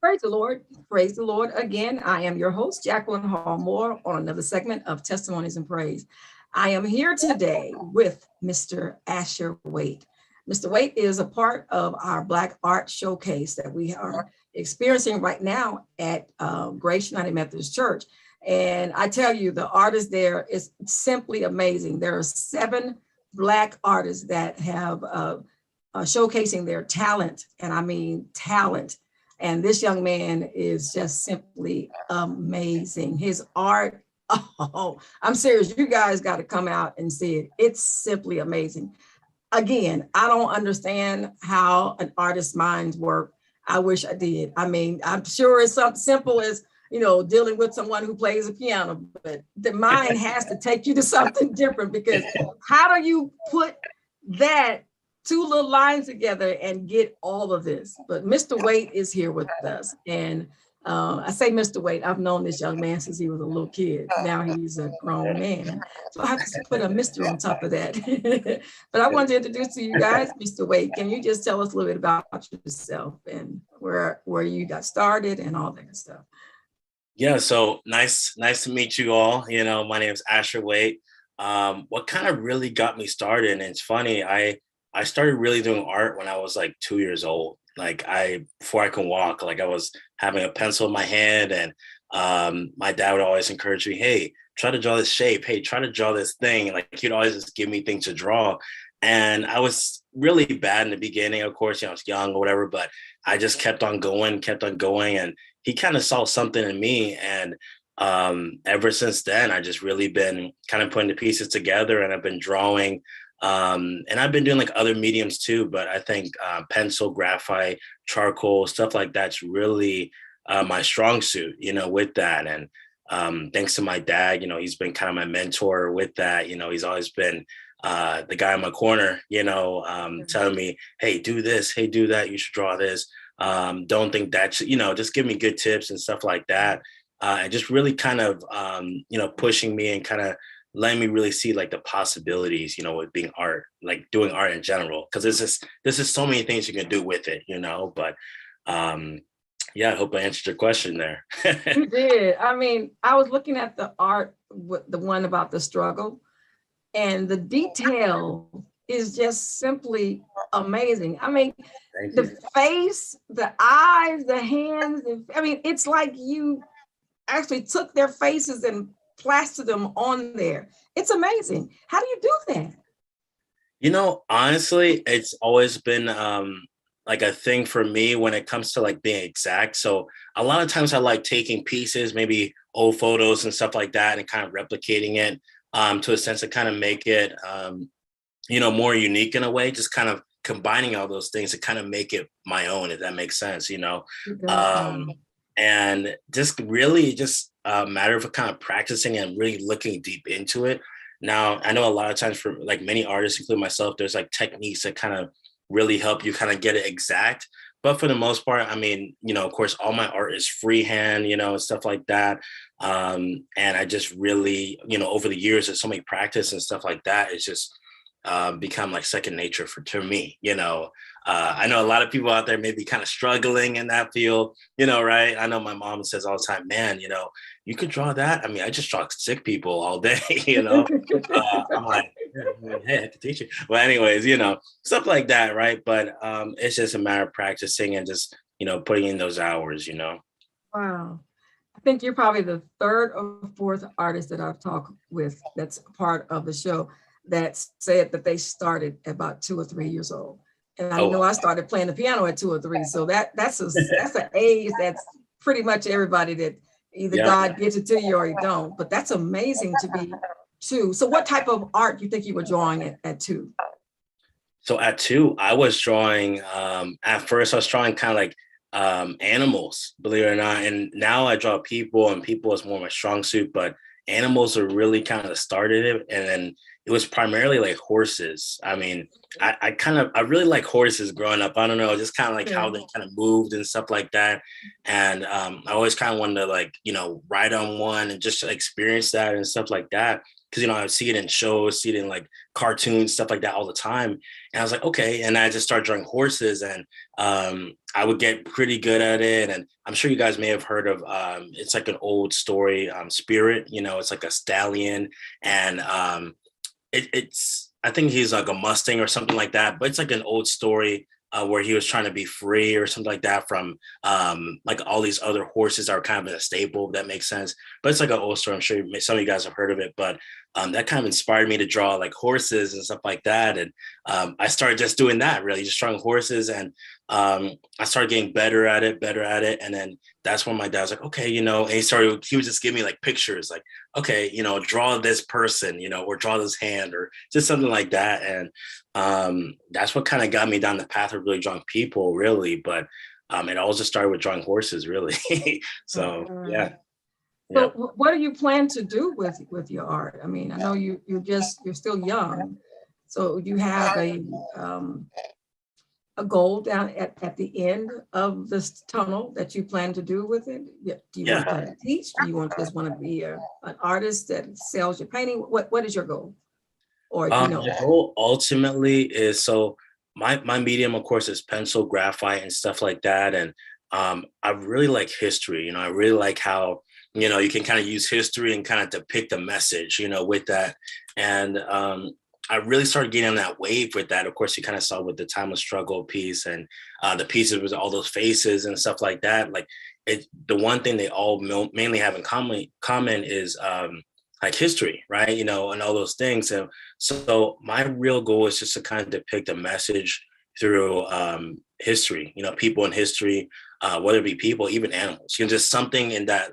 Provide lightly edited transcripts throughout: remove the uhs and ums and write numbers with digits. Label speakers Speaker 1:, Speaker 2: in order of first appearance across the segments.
Speaker 1: Praise the Lord. Praise the Lord. Again, I am your host, Jacqueline Hall Moore, on another segment of Testimonies and Praise. I am here today with Mr. Asher Waite. Mr. Waite is a part of our Black Art Showcase that we are experiencing right now at Grace United Methodist Church. And I tell you, the artist there is simply amazing. There are 7 Black artists that have showcasing their talent, and I mean talent. And this young man is just simply amazing. His art, oh, I'm serious. You guys got to come out and see it. It's simply amazing. Again, I don't understand how an artist's minds work. I wish I did. I mean, I'm sure it's something simple as, dealing with someone who plays a piano, but the mind has to take you to something different, because how do you put that 2 little lines together and get all of this? But Mr. Waite is here with us. And I say Mr. Waite, I've known this young man since he was a little kid. Now he's a grown man. So I have to put a Mr. on top of that. But I wanted to introduce to you guys, Mr. Waite. Can you just tell us a little bit about yourself and where you got started and all that stuff?
Speaker 2: Yeah, so nice to meet you all. My name is Asher Waite. What kind of really got me started, and it's funny, I started really doing art when I was like 2 years old. Before I can walk, I was having a pencil in my hand, and my dad would always encourage me, hey, try to draw this shape. Hey, try to draw this thing. He'd always just give me things to draw. And I was really bad in the beginning, of course, I was young or whatever, but I just kept on going. And he kind of saw something in me. And ever since then, I just really been kind of putting the pieces together, and I've been drawing. And I've been doing other mediums too, but I think pencil, graphite, charcoal, stuff like that's really my strong suit, with that. And thanks to my dad, he's been kind of my mentor with that. He's always been the guy in my corner, telling me, hey, do this, hey, do that, you should draw this. Don't think that, just give me good tips and stuff like that. And just really kind of, pushing me and kind of letting me really see the possibilities, with being art, doing art in general. Cause there's so many things you can do with it, but yeah, I hope I answered your question there.
Speaker 1: You did. I mean, I was looking at the art, the one about the struggle, and the detail is just simply amazing. I mean, the face, the eyes, the hands, it's like you actually took their faces and plastered them on there. It's amazing. How do you do that?
Speaker 2: Honestly, it's always been a thing for me when it comes to being exact. So a lot of times I like taking pieces, maybe old photos and stuff like that, and kind of replicating it to a sense to kind of make it, more unique in a way, just kind of combining all those things to kind of make it my own, if that makes sense, and just really just a matter of kind of practicing and really looking deep into it. Now, I know a lot of times for many artists, including myself, there's techniques that kind of really help you kind of get it exact. But for the most part, of course, all my art is freehand, and stuff like that. And I just really, over the years, there's so many practice and stuff like that. It's just become second nature to me, I know a lot of people out there may be kind of struggling in that field, right? I know my mom says all the time, man, you could draw that. I just draw sick people all day, I'm like, hey, I can teach you. Well, anyways, stuff like that, right? But it's just a matter of practicing and just, putting in those hours,
Speaker 1: Wow. I think you're probably the 3rd or 4th artist that I've talked with that's part of the show that said that they started at about 2 or 3 years old. And I know I started playing the piano at 2 or 3. So that's an age that's pretty much everybody that either God gives it to you or you don't. But that's amazing to be 2. So what type of art do you think you were drawing at 2?
Speaker 2: So at 2, I was drawing, at first I was drawing kind of animals, believe it or not. And now I draw people, and people is more my strong suit, but animals are really kind of started it. And then it was primarily horses. I really like horses growing up. I don't know, just kind of how they kind of moved and stuff like that. And I always kind of wanted to ride on one and just experience that and stuff like that. because, you know, I see it in shows, see it in like cartoons, stuff like that all the time. And I was like, okay. And I just started drawing horses, and I would get pretty good at it. And I'm sure you guys may have heard of, it's like an old story, Spirit, you know, it's like a stallion, and it's, I think he's like a Mustang or something like that, but it's like an old story where he was trying to be free or something like that from like all these other horses that are kind of in a stable, if that makes sense. But it's like an old story. I'm sure some of you guys have heard of it, but that kind of inspired me to draw like horses and stuff like that. And I started just doing that, really, just drawing horses. And I started getting better at it. And then that's when my dad was like, okay, you know, and he would just give me like pictures, like, okay, you know, draw this person, you know, or draw this hand or just something like that. And that's what kind of got me down the path of really drawing people, really. But it all just started with drawing horses, really. So, yeah.
Speaker 1: So what do you plan to do with your art? I mean, I know you're still young. So you have a goal down at the end of this tunnel that you plan to do with it? Do you want to teach? Do you just want to be an artist that sells your painting? What is your goal? Or you know,
Speaker 2: the goal ultimately is, so my medium, of course, is pencil, graphite, and stuff like that. And I really like history. You know, I really like how, you know, you can kind of use history and kind of depict a message, you know, with that. And I really started getting on that wave with that. Of course, you kind of saw with the Timeless Struggle piece, and the pieces with all those faces and stuff like that. Like, the one thing they all mainly have in common is like history, right? You know, and all those things. And so my real goal is just to kind of depict a message through history, you know, people in history, whether it be people, even animals, you know, just something in that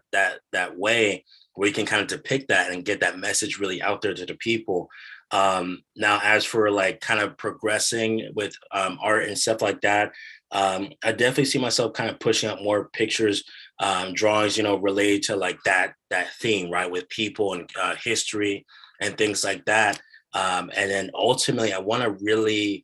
Speaker 2: way where you can kind of depict that and get that message really out there to the people. Now, as for like kind of progressing with art and stuff like that, I definitely see myself kind of pushing out more pictures, drawings, you know, related to like that theme, right, with people and history and things like that. And then ultimately, I want to really,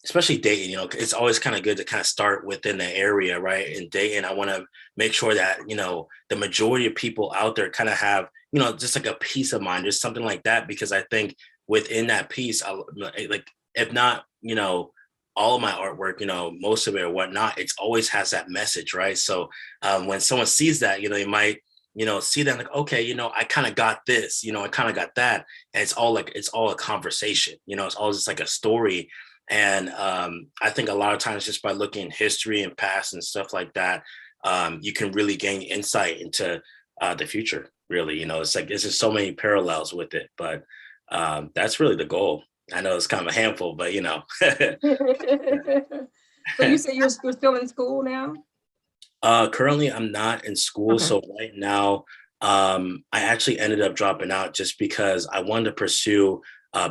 Speaker 2: especially Dayton, you know, it's always kind of good to kind of start within the area, right? In Dayton, I want to make sure that, you know, the majority of people out there kind of have, you know, just like a peace of mind or something like that, because I think within that piece, like, if not, you know, all of my artwork, you know, most of it or whatnot, it always has that message, right? So when someone sees that, you know, they might, you know, see that like, okay, you know, I kind of got this, you know, I kind of got that. And it's all a conversation, you know, it's all just like a story. And I think a lot of times just by looking at history and past and stuff like that, you can really gain insight into the future, really. You know, it's like, there's just so many parallels with it, but that's really the goal. I know it's kind of a handful, but you know.
Speaker 1: So you say you're still in school now?
Speaker 2: Currently, I'm not in school.
Speaker 1: Okay.
Speaker 2: So right now, I actually ended up dropping out just because I wanted to pursue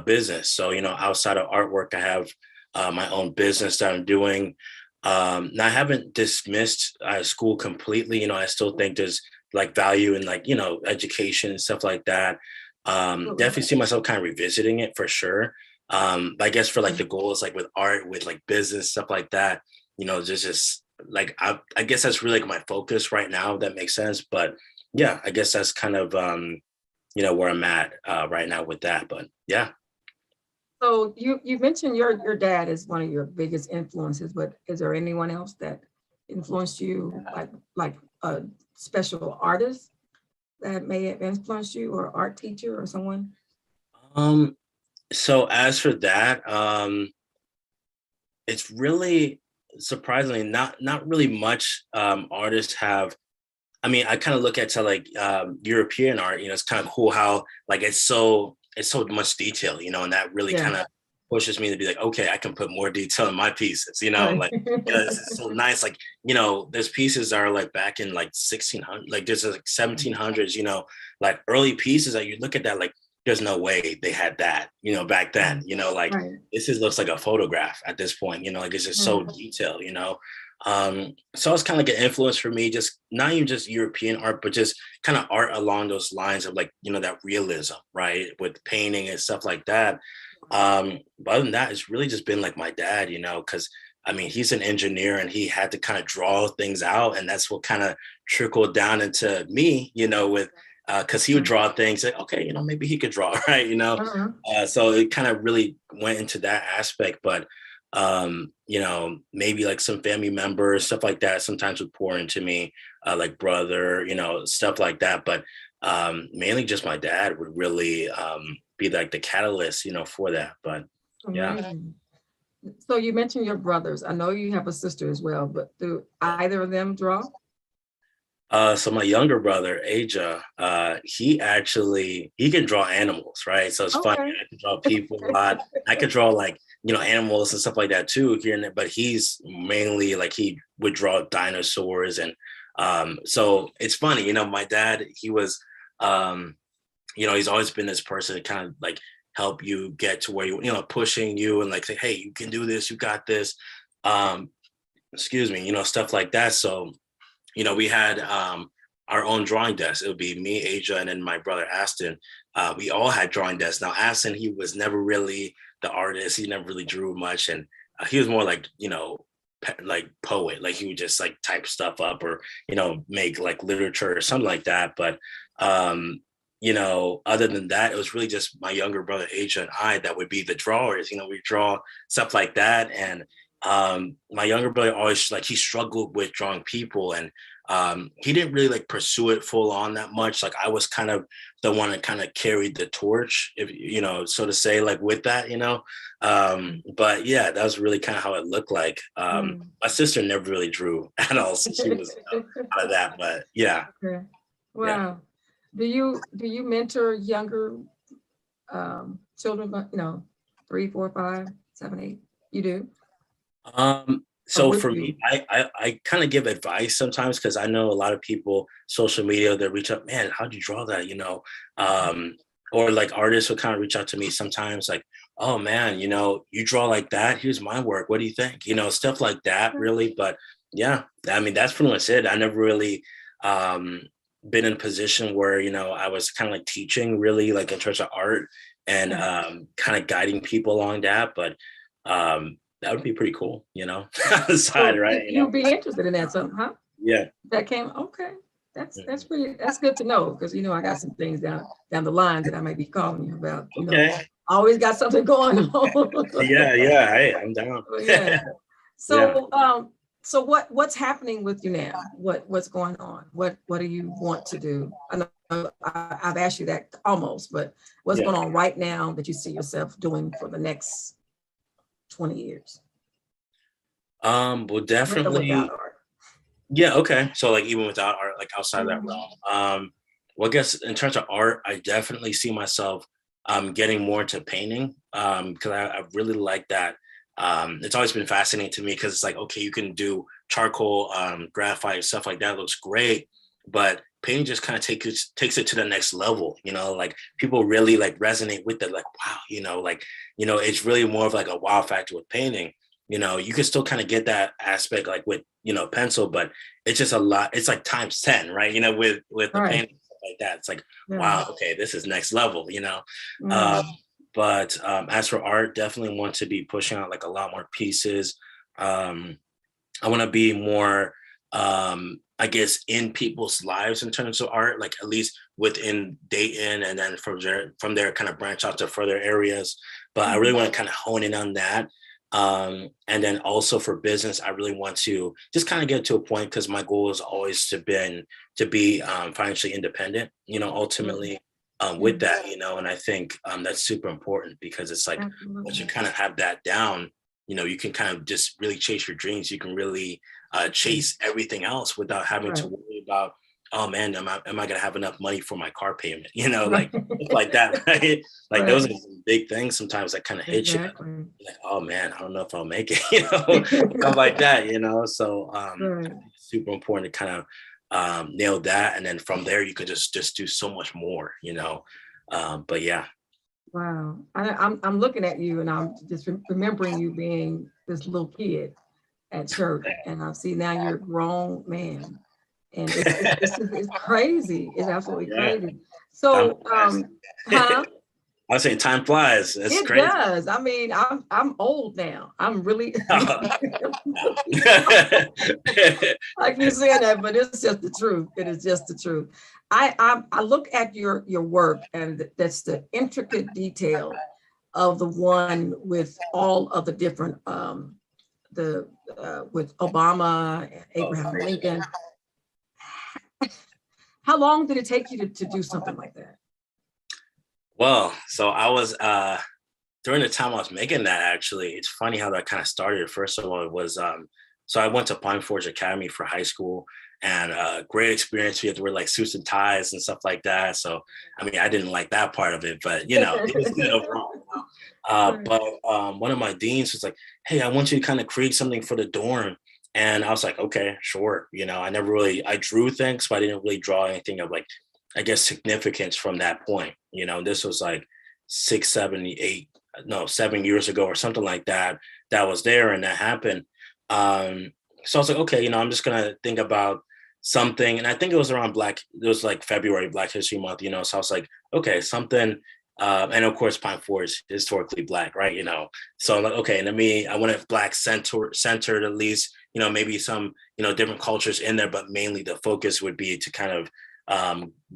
Speaker 2: business. So, you know, outside of artwork, I have my own business that I'm doing. Now, I haven't dismissed school completely. You know, I still think there's like value in like, you know, education and stuff like that. Definitely see myself kind of revisiting it for sure. But I guess for like the goals, like with art, with like business, stuff like that, you know, there's just like, I guess that's really like my focus right now, if that makes sense. But yeah, I guess that's kind of, you know, where I'm at right now with that. But yeah.
Speaker 1: So you mentioned your dad is one of your biggest influences, but is there anyone else that influenced you, like a special artist that may have influenced you, or art teacher or someone?
Speaker 2: So as for that, it's really surprisingly not really much artists have. I mean, I kind of look at to like European art, you know, it's kind of cool how like it's so much detail, you know, and that really kind of pushes me to be like, okay, I can put more detail in my pieces, you know, like, you know, this is so nice. Like, you know, there's pieces that are like back in like 1600, like there's like 1700s, you know, like early pieces that you look at that, like, there's no way they had that, you know, back then, you know, like this looks like a photograph at this point, you know, like it's just so detailed, you know. So it's kind of like an influence for me, just not even just European art, but just kind of art along those lines of like, you know, that realism, right, with painting and stuff like that. But other than that, it's really just been like my dad, you know, because I mean, he's an engineer and he had to kind of draw things out, and that's what kind of trickled down into me, you know, with because he would draw things like, okay, maybe he could draw, right?
Speaker 1: Uh-huh.
Speaker 2: So it kind of really went into that aspect. But maybe like some family members, stuff like that, sometimes would pour into me, like brother, stuff like that. But mainly just my dad would really be like the catalyst, for that. But yeah.
Speaker 1: Amazing. So you mentioned your brothers. I know you have a sister as well, but do either of them draw?
Speaker 2: So my younger brother, Aja, he can draw animals, right? So it's funny.
Speaker 1: Okay.
Speaker 2: I can draw people a lot. I could draw like, animals and stuff like that too here and there, but he's mainly like he would draw dinosaurs. And so it's funny, my dad, he was he's always been this person to kind of like help you get to where pushing you and like say, hey, you can do this, you got this. Excuse me, stuff like that. So we had our own drawing desk. It would be me, Aja, and then my brother Aston. We all had drawing desks. Now, Aston, he was never really the artist. He never really drew much, and he was more like like poet. Like he would just like type stuff up or make like literature or something like that. But other than that, it was really just my younger brother Aja and I that would be the drawers. We draw stuff like that, and my younger brother always like he struggled with drawing people, and he didn't really like pursue it full on that much. Like I was kind of the one that kind of carried the torch, if so to say, like with that. But yeah, that was really kind of how it looked like. My sister never really drew at all, so she was out of that. But yeah.
Speaker 1: Okay. Wow.
Speaker 2: Yeah.
Speaker 1: Do you mentor younger children, 3, 4, 5, 7, 8? You do?
Speaker 2: So for me, I kind of give advice sometimes because I know a lot of people, social media, they reach out, man, how'd you draw that? Or like artists will kind of reach out to me sometimes like, oh man, you draw like that. Here's my work. What do you think? Stuff like that really. But yeah, I mean, that's pretty much it. I never really been in a position where, I was kind of like teaching really like in terms of art and kind of guiding people along that. But that would be pretty cool, on the side, right?
Speaker 1: You'd be interested in that, something, huh?
Speaker 2: Yeah.
Speaker 1: That came, okay. That's good to know because I got some things down the line that I may be calling you about.
Speaker 2: Okay.
Speaker 1: Always got something going on.
Speaker 2: Yeah. Hey, I'm down.
Speaker 1: Yeah. So so what's happening with you now? What's going on? What do you want to do? I know I've asked you that almost, but what's going on right now that you see yourself doing for the next 20 years?
Speaker 2: Well, definitely. Yeah. Okay. So like even without art, like outside that realm. Well, I guess in terms of art, I definitely see myself getting more into painting because I really like that. It's always been fascinating to me because it's like, okay, you can do charcoal, graphite, stuff like that. Looks great, but painting just kind of takes it to the next level. Like people really like resonate with it. Like, wow, it's really more of like a wow factor with painting. You can still kind of get that aspect like with pencil, but it's just a lot. It's like times 10, right? With the painting stuff like that. It's like, wow, okay, this is next level. But as for art, definitely want to be pushing out like a lot more pieces. I want to be more, I guess, in people's lives in terms of art, like at least within Dayton, and then from there kind of branch out to further areas. But I really want to kind of hone in on that. And then also for business, I really want to just kind of get to a point because my goal is always to be financially independent, ultimately. With that, and I think that's super important because it's like once you kind of have that down, you can kind of just really chase your dreams. You can really chase everything else without having to worry about, oh man, am I gonna have enough money for my car payment? Like that, right? Like those are big things sometimes that kind of hit you. Like, oh man, I don't know if I'll make it, stuff like that, So it's super important to kind of nail that, and then from there you could just do so much more, but yeah.
Speaker 1: Wow. I'm looking at you and I'm just remembering you being this little kid at church, and I see now you're a grown man, and it's crazy. It's absolutely crazy. So huh?
Speaker 2: I say time flies. It's
Speaker 1: It
Speaker 2: crazy.
Speaker 1: does. I mean, I'm old now. I'm really like you said that, but it's just the truth. It is just the truth. I look at your work, and that's the intricate detail of the one with all of the different the with Obama, Abraham Lincoln. How long did it take you to do something like that?
Speaker 2: Well, so I was during the time I was making that, actually, it's funny how that kind of started. First of all, it was so I went to Pine Forge Academy for high school, and great experience. We had to wear like suits and ties and stuff like that. So I mean, I didn't like that part of it, but you know, it was good overall. But one of my deans was like, "Hey, I want you to kind of create something for the dorm." And I was like, okay, sure. You know, I drew things, but I didn't really draw anything of like, I guess, significance from that point. You know, this was like 7 years ago or something like that, that was there and that happened. So I was like, okay, you know, I'm just gonna think about something. And I think it was it was like February, Black History Month, you know. So I was like, okay, something. And of course, Pine Forge is historically Black, right? You know, so I'm like, okay, I want it Black centered at least, you know, maybe some, you know, different cultures in there, but mainly the focus would be to kind of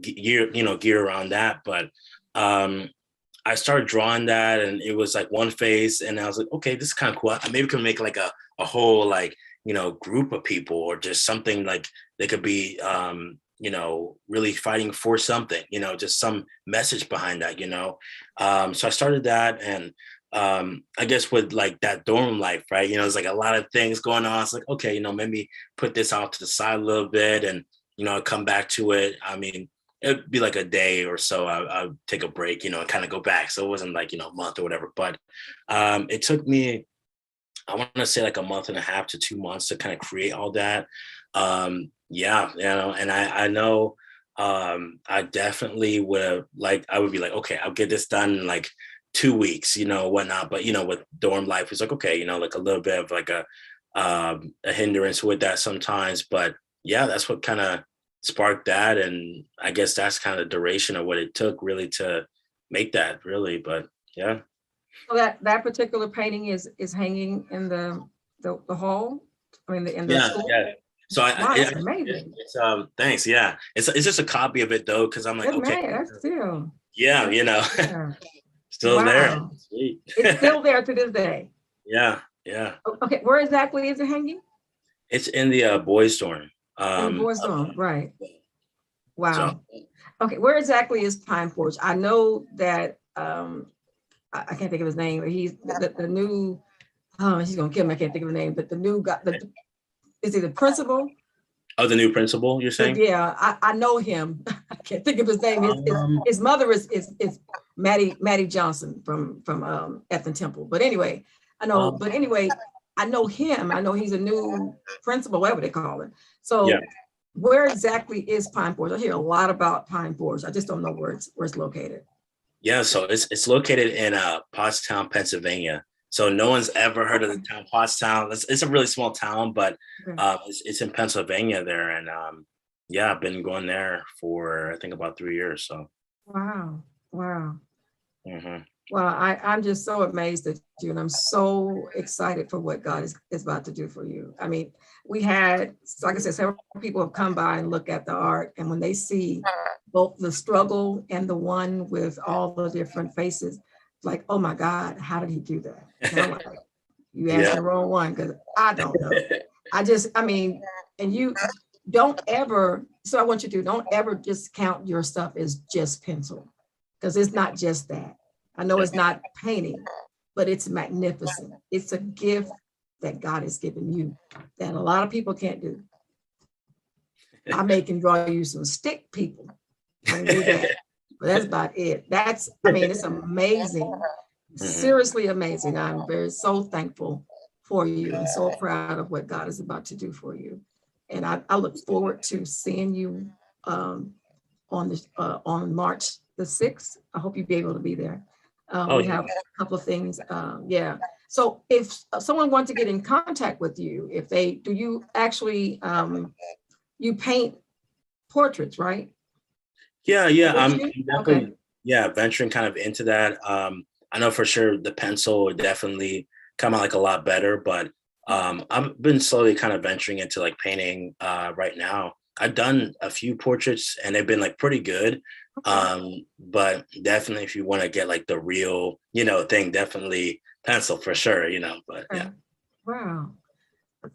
Speaker 2: gear around that. But I started drawing that, and it was like one face, and I was like, okay, this is kind of cool. I maybe could make like a whole, like, you know, group of people, or just something like they could be you know, really fighting for something, you know, just some message behind that, you know. So I started that, and I guess with like that dorm life, right, you know, there's like a lot of things going on. It's like, okay, you know, maybe put this out to the side a little bit, and you know, come back to it. I mean, it'd be like a day or so. I'd take a break, you know, and kind of go back. So it wasn't like, you know, a month or whatever. But it took me, I want to say, like a month and a half to 2 months to kind of create all that. Yeah, you know, and I know I definitely would have, like, I would be like, okay, I'll get this done in like 2 weeks, you know, whatnot. But you know, with dorm life, it's like, okay, you know, like a little bit of like a hindrance with that sometimes. But yeah, that's what kind of sparked that, and I guess that's kind of the duration of what it took really to make that, really. But yeah.
Speaker 1: So that particular painting is hanging in the hall. I mean, in the
Speaker 2: Yeah,
Speaker 1: school.
Speaker 2: yeah. So
Speaker 1: Wow, that's amazing.
Speaker 2: it's thanks. Yeah, it's just a copy of it though, because I'm like,
Speaker 1: Good
Speaker 2: okay,
Speaker 1: man. That's still.
Speaker 2: yeah, you know,
Speaker 1: Yeah.
Speaker 2: still there.
Speaker 1: Wow.
Speaker 2: Sweet.
Speaker 1: It's still there to this day.
Speaker 2: Yeah, yeah.
Speaker 1: Okay, where exactly is it hanging?
Speaker 2: It's in the boys' dorm.
Speaker 1: In the boys' dorm, right?
Speaker 2: So
Speaker 1: Wow. Okay, where exactly is Pine Forge? I know that I can't think of his name, but he's the new. Oh, he's gonna kill me. I can't think of the name, but the new guy. Is he the principal?
Speaker 2: oh, the new principal, you're saying?
Speaker 1: Yeah, I know him. I can't think of his name. His mother is Maddie Johnson from Ethan Temple. But anyway, I know. But anyway, I know him. I know he's a new principal, whatever they call it. So,
Speaker 2: yeah.
Speaker 1: where exactly is Pine Forge? I hear a lot about Pine Forge. I just don't know where it's located.
Speaker 2: Yeah, so it's located in Pottstown, Pennsylvania. So no one's ever heard of the town Pottstown. It's a really small town, but it's in Pennsylvania there, and yeah, I've been going there for, I think, about 3 years. So
Speaker 1: Wow, wow.
Speaker 2: mhm.
Speaker 1: Well, I'm just so amazed at you, and I'm so excited for what God is about to do for you. I mean, we had, like I said, several people have come by and look at the art, and when they see both the struggle and the one with all the different faces, like, oh my God, how did he do that? And I'm like, you asked
Speaker 2: Yeah.
Speaker 1: the wrong one, because I don't know. I mean, and you don't ever, so I want you to don't ever just count your stuff as just pencil, because it's not just that. I know it's not painting, but it's magnificent. It's a gift that God has given you that a lot of people can't do. I may can draw you some stick people. I can do that, but that's about it. I mean, it's amazing. Seriously amazing. I'm so thankful for you and so proud of what God is about to do for you. And I look forward to seeing you on March the 6th. I hope you'll be able to be there. We have a couple of things. Yeah. So if someone wants to get in contact with you, do you actually, you paint portraits, right?
Speaker 2: Yeah, I'm definitely,
Speaker 1: Okay.
Speaker 2: yeah, venturing kind of into that. I know for sure the pencil would definitely come out like a lot better, but I've been slowly kind of venturing into like painting right now. I've done a few portraits and they've been like pretty good.
Speaker 1: Okay.
Speaker 2: But definitely if you want to get like the real, thing, definitely pencil for sure, but yeah.
Speaker 1: Okay. Wow.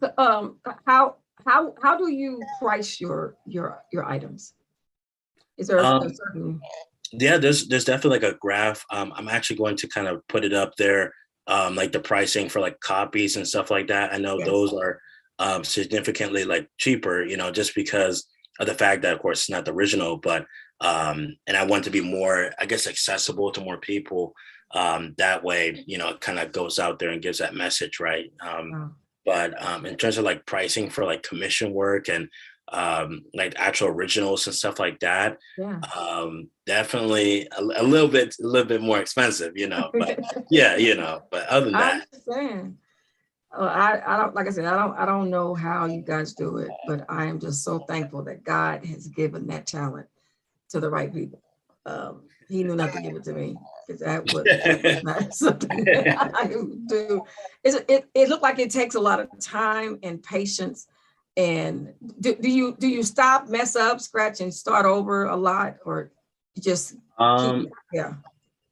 Speaker 1: So, how do you price your items? Is there a
Speaker 2: Um,
Speaker 1: certain?
Speaker 2: yeah, there's definitely like a graph. I'm actually going to kind of put it up there, like the pricing for like copies and stuff like that. I know
Speaker 1: Yes.
Speaker 2: those are significantly like cheaper, just because of the fact that of course it's not the original, but and I want to be more, I guess, accessible to more people. That way, it kind of goes out there and gives that message, right?
Speaker 1: Wow.
Speaker 2: But in terms of like pricing for like commission work and like actual originals and stuff like that,
Speaker 1: Yeah.
Speaker 2: definitely a little bit more expensive, but yeah, but other than
Speaker 1: I
Speaker 2: that.
Speaker 1: understand. I don't, like I said, I don't know how you guys do it, but I am just so thankful that God has given that talent to the right people. He knew not to give it to me because that was not something that I would do. It looked like it takes a lot of time and patience. And do you stop, mess up, scratch, and start over a lot, or you just keep?
Speaker 2: um
Speaker 1: Yeah.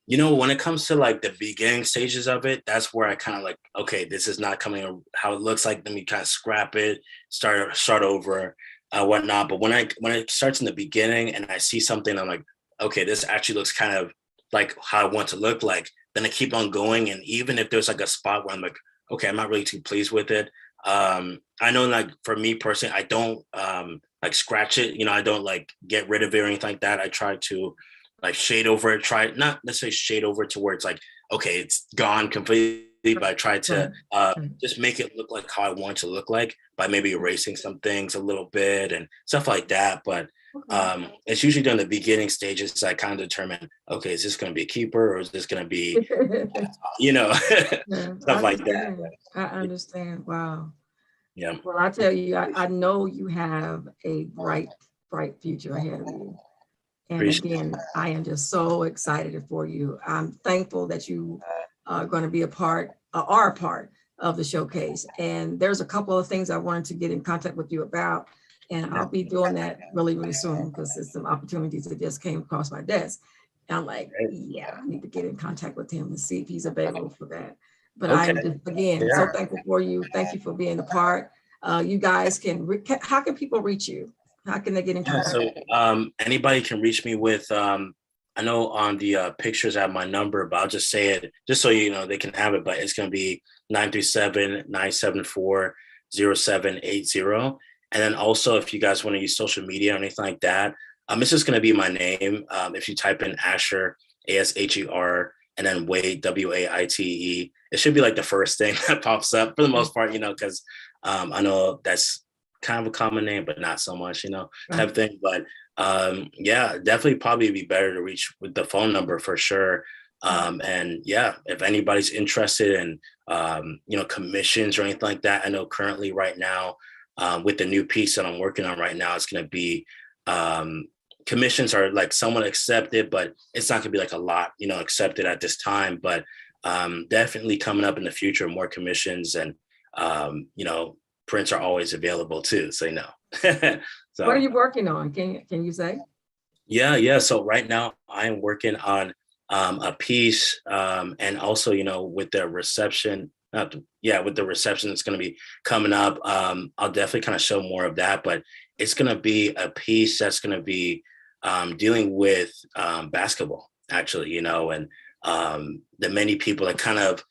Speaker 2: when it comes to like the beginning stages of it, that's where I kind of like, okay, this is not coming how it looks like. Then we kind of scrap it, start over, whatnot. But when it starts in the beginning and I see something, I'm like, okay, this actually looks kind of like how I want to look like. Then I keep on going, and even if there's like a spot where I'm like, okay, I'm not really too pleased with it. I know, like for me personally, I don't like scratch it. I don't like get rid of it or anything like that. I try to like shade over it, try not necessarily shade over it to where it's like, okay, it's gone completely, but I try
Speaker 1: Right.
Speaker 2: to
Speaker 1: Right.
Speaker 2: just make it look like how I want it to look like by maybe erasing some things a little bit and stuff like that. But
Speaker 1: Okay.
Speaker 2: it's usually during the beginning stages I kind of determine, okay, is this going to be a keeper or is this going to be, you know,
Speaker 1: Yeah, I
Speaker 2: stuff like that.
Speaker 1: understand. I understand. Wow.
Speaker 2: Yeah.
Speaker 1: Well, I tell you, I know you have a bright future ahead of you. And
Speaker 2: Appreciate
Speaker 1: again, I am just so excited for you. I'm thankful that you are going to be are a part of the showcase. And there's a couple of things I wanted to get in contact with you about. And I'll be doing that really, really soon because there's some opportunities that just came across my desk. And I'm like,
Speaker 2: it.
Speaker 1: yeah, I need to get in contact with him and see if he's available for that. But
Speaker 2: Okay.
Speaker 1: I'm just, again,
Speaker 2: Yeah.
Speaker 1: so thankful for you. Thank you for being a part. You guys how can people reach you? How can they get in
Speaker 2: Yeah,
Speaker 1: contact?
Speaker 2: so anybody can reach me with I know on the pictures I have my number, but I'll just say it just so they can have it. But it's gonna be 937-974-0780. And then also if you guys want to use social media or anything like that, it's just gonna be my name. If you type in Asher, Asher, and then Wade, Waite, it should be like the first thing that pops up for the most part, because I know that's kind of a common name, but not so much, type thing. But yeah, definitely probably be better to reach with the phone number for sure. And yeah, if anybody's interested in commissions or anything like that, I know currently right now with the new piece that I'm working on right now, it's going to be commissions are like somewhat accepted, but it's not going to be like a lot accepted at this time. But definitely coming up in the future, more commissions and prints are always available too. So so
Speaker 1: What are you working on? Can you say?
Speaker 2: yeah. So right now I am working on a piece, and also with the reception, with the reception that's going to be coming up. I'll definitely kind of show more of that, but it's going to be a piece that's going to be dealing with basketball, actually, and the many people that kind of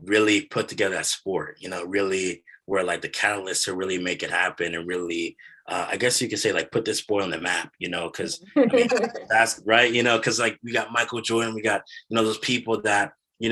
Speaker 2: really put together that sport, really were like the catalyst to really make it happen and really, I guess you could say like put this sport on the map, because I mean, that's right, because like we got Michael Jordan, we got, those people that, they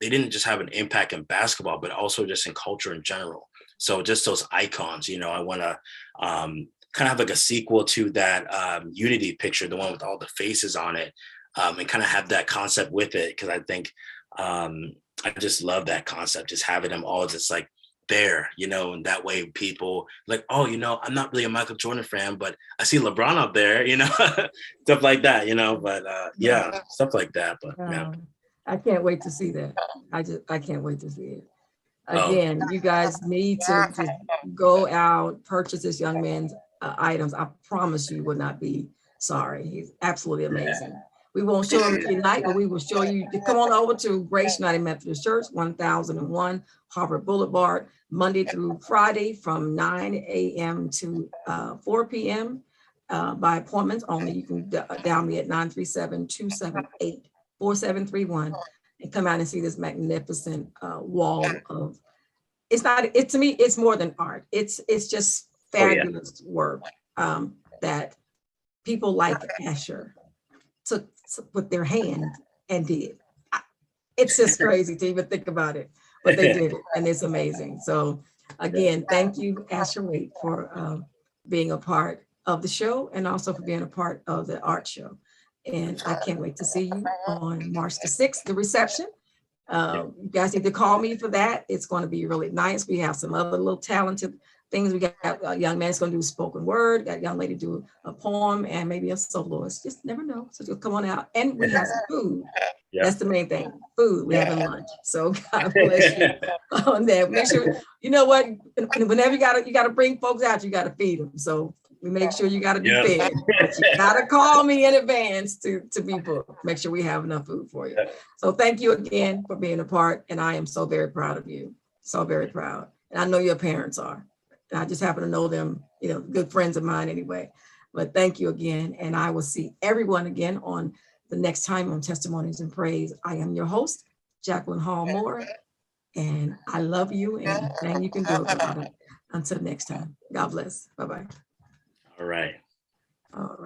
Speaker 2: didn't just have an impact in basketball, but also just in culture in general. So just those icons, I want to kind of have like a sequel to that Unity picture, the one with all the faces on it, and kind of have that concept with it. Cause I think I just love that concept, just having them all just like there, and that way people like, oh, I'm not really a Michael Jordan fan, but I see LeBron up there, stuff like that, but yeah, stuff like that. But yeah.
Speaker 1: I can't wait to see that. I can't wait to see it.
Speaker 2: Oh.
Speaker 1: Again, you guys need to just go out, purchase this young man's items. I promise you will not be sorry. He's absolutely amazing. We won't show him tonight, but we will show you. Come on over to Grace United Methodist Church, 1001 Harvard Boulevard, Monday through Friday from 9 a.m. to 4 p.m. By appointments only. You can dial me at 937-278-4731 and come out and see this magnificent wall of, to me, it's more than art. It's just fabulous work that people like Asher took with their hand and did. It's just crazy to even think about it, but they did it, and it's amazing. So again, thank you, Asher Waite, for being a part of the show and also for being a part of the art show. And I can't wait to see you on March the 6th, the reception. You guys need to call me for that. It's going to be really nice. We have some other little talented things. We got a young man that's going to do spoken word, got a young lady do a poem and maybe a soloist. Just never know. So just come on out. And we have some food. Yeah. That's the main thing. Food. We're having lunch. So God bless you on that. Make sure, you know what, whenever you gotta bring folks out, you gotta feed them. So we make sure you gotta be fed. But you gotta call me in advance to be booked. Make sure we have enough food for you. So thank you again for being a part. And I am so very proud of you. So very proud. And I know your parents are. I just happen to know them, good friends of mine anyway. But thank you again. And I will see everyone again on the next time on Testimonies and Praise. I am your host, Jacqueline Hall Moore, and I love you and nothing you can do about it. Until next time, God bless. Bye-bye.
Speaker 2: All right.
Speaker 1: All right.